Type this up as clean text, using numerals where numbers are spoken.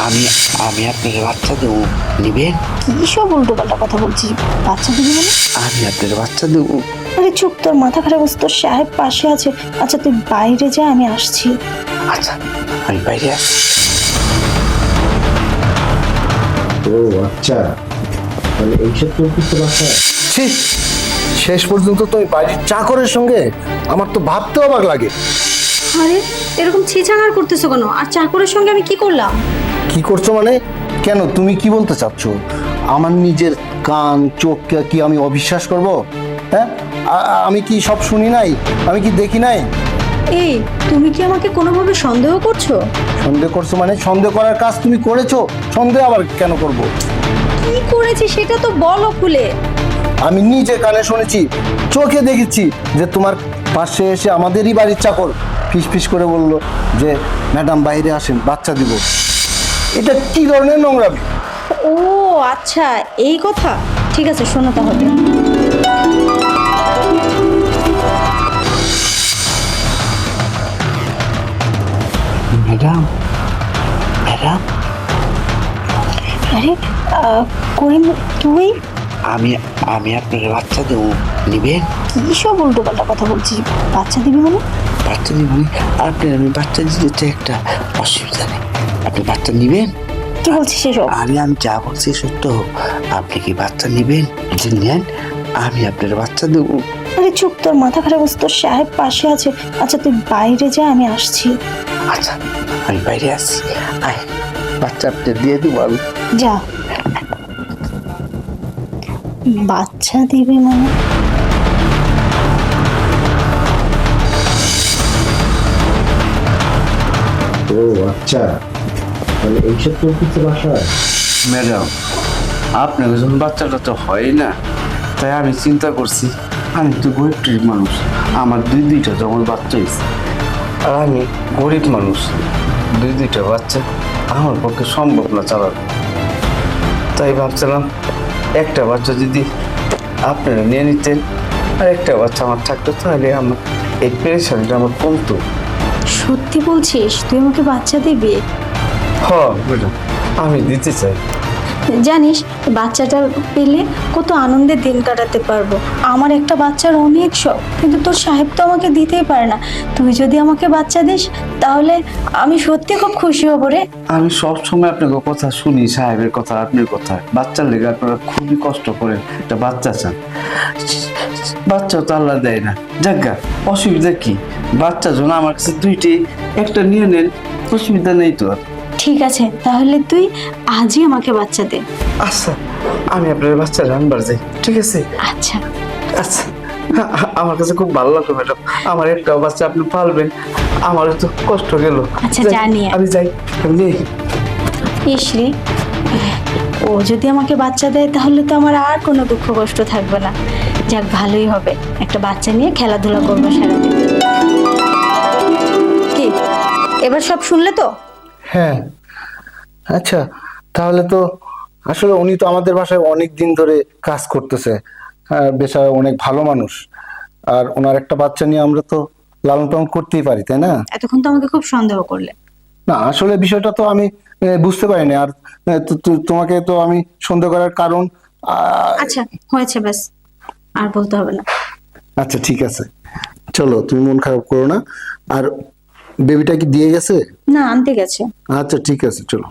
আমি আমি আপনার বাচ্চা দেবো, নিবেন? কি সব উল্টো পাল্টা কথা বলছিস? বাচ্চা দিবি মানে? আমি আপনার বাচ্চা দেবো। আরে চুপ, তোর মাথা খারাপ হচ্ছে? তোর সাহেব পাশে আছে। আচ্ছা তুই বাইরে যা, আমি আসছি। আচ্ছা আমি বাইরে আসছি। ও আচ্ছা, মানে এইসব চলতেছে বাসায়? ছি, শেষ পর্যন্ত তো ওই বাড়ির চাকরের সঙ্গে আমার তো ভাবতেও অবাক লাগে। আরে এরকম ছিছাঙার করতেছো কেন? আর চাকরের সঙ্গে আমি কি করলাম? কি করছো মানে? কেন, তুমি কি বলতে চাচ্ছ? আমার নিজের কান চোখকে কি আমি অবিশ্বাস করব? হ্যাঁ, আমি কি সব শুনি নাই? আমি কি দেখি নাই? এই, তুমি কি আমাকে কোনোভাবে সন্দেহ করছো? সন্দেহ করছো মানে? সন্দেহ করার কাজ তুমি করেছো, সন্দেহ আবার কেন করব? কি করেছি সেটা তো বলো খুলে। আমি নিজে কানে শুনেছি, চোখে দেখেছি যে তোমার পাশে এসে আমাদেরই বাড়ির চাকর ফিস ফিস করে বলল যে ম্যাডাম বাইরে আসেন, বাচ্চা দিব। এটা কি ধরনের নোংরামি? ও আচ্ছা, এই কথা। ঠিক আছে, শোনো তাহলে। ম্যাডাম, ম্যাডাম, আরে করিম, তুই? আমি আমি আপনার বাচ্চা দেবো, নিবেন? কি সব উল্টো পাল্টা কথা বলছিস? বাচ্চা দিবি মানে? বাচ্চা দিব মানে? আপনার আমি বাচ্চা দিতে চাই, একটা অসুবিধা নেই। আপনি বাচ্চা নিবেন? কি বলছিস এসব? আরে আমি যা বলছি সত্য। আপনি কি বাচ্চা নিবেন? যে নেন, আমি আপনার বাচ্চা দেবো। আরে চুপ, তোর মাথা খারাপ হচ্ছে? তোর সাহেব পাশে আছে। আচ্ছা তুই বাইরে যা, আমি আসছি। আচ্ছা আমি বাইরে আসছি। আয়, বাচ্চা আপনি দিয়ে দেবো আমি। যা। বাচ্চা দিবি মানে? ও আচ্ছা, মানে এইসব চলতেছে বাসায়? ম্যাডাম, আপনার যখন বাচ্চাটা তো হয় না, তাই আমি চিন্তা করছি, আমি তো গরিব মানুষ, আমার দুইটা যখন বাচ্চা হয়েছে, আর আমি গরিব মানুষ, দুইটা বাচ্চা আমার পক্ষে সম্ভব না চালানো। তাই ভাবছিলাম একটা বাচ্চা যদি আপনারা নিয়ে নিতেন, আর একটা বাচ্চা আমার থাকতো, তাহলে আমার এই পেরেশানিটা আমার কমতো। সত্যি বলছিস? তুই আমাকে বাচ্চা দিবি? হ্যাঁ ম্যাডাম, আমি দিতে চাই। জানিস, বাচ্চাটা পেলে কত আনন্দের দিন কাটাতে পারবো। আমার একটা বাচ্চার অনেক শখ, কিন্তু তোর সাহেব তো আমাকে দিতেই পারে না। তুই যদি আমাকে বাচ্চা দিস তাহলে আমি সত্যি খুব খুশি হব রে। আমি সব সময় আপনার কথা শুনি, সাহেবের কথা, আপনার কথা। বাচ্চার লেগে আপনারা খুবই কষ্ট করেন, একটা বাচ্চা চান। বাচ্চা তো আল্লাহ দেয় না, যাজ্ঞা, অসুবিধা কি? বাচ্চা জন্য আমার কাছে দুইটি, একটা নিয়ে নেন, অসুবিধা নেই তো আর। ঠিক আছে, তাহলে তুই আজই আমাকে বাচ্চা দে। আচ্ছা, আমি আপনার বাচ্চা রানবার যাই, ঠিক আছে? আচ্ছা। আচ্ছা, আমার কাছে খুব ভালো লাগলো ম্যাডাম, আমার একটা বাচ্চা আপনি পালবেন, আমারও তো কষ্ট গেল। আচ্ছা, যা নিয়ে আয়। আমি যাই, আমি নেই। ইসরে, ও যদি আমাকে বাচ্চা দেয় তাহলে তো আমার আর কোনো দুঃখ কষ্ট থাকবে না। যাক, ভালোই হবে, একটা বাচ্চা নিয়ে খেলাধুলা করবো সারাদিন। কি, এবার সব শুনলে তো? হ্যাঁ, আচ্ছা, তাহলে তো আসলে উনি তো আমাদের বাসায় অনেক দিন ধরে কাজ করতেছে। বেচারা অনেক ভালো মানুষ, আর ওনার একটা বাচ্চা নিয়ে আমরা তো লালন পালন করতেই পারি, তাই না? এতক্ষণ তো আমাকে খুব সন্দেহ করলে। না, আসলে বিষয়টা তো আমি বুঝতে পারিনি। আর তোমাকে তো আমি সন্দেহ করার কারণ আচ্ছা হয়েছে, ব্যাস, আর বলতে হবে না। আচ্ছা ঠিক আছে, চলো, তুমি মন খারাপ করো না। আর বেবিটা কি দিয়ে গেছে? না, আনতে গেছে। আচ্ছা ঠিক আছে, চলো।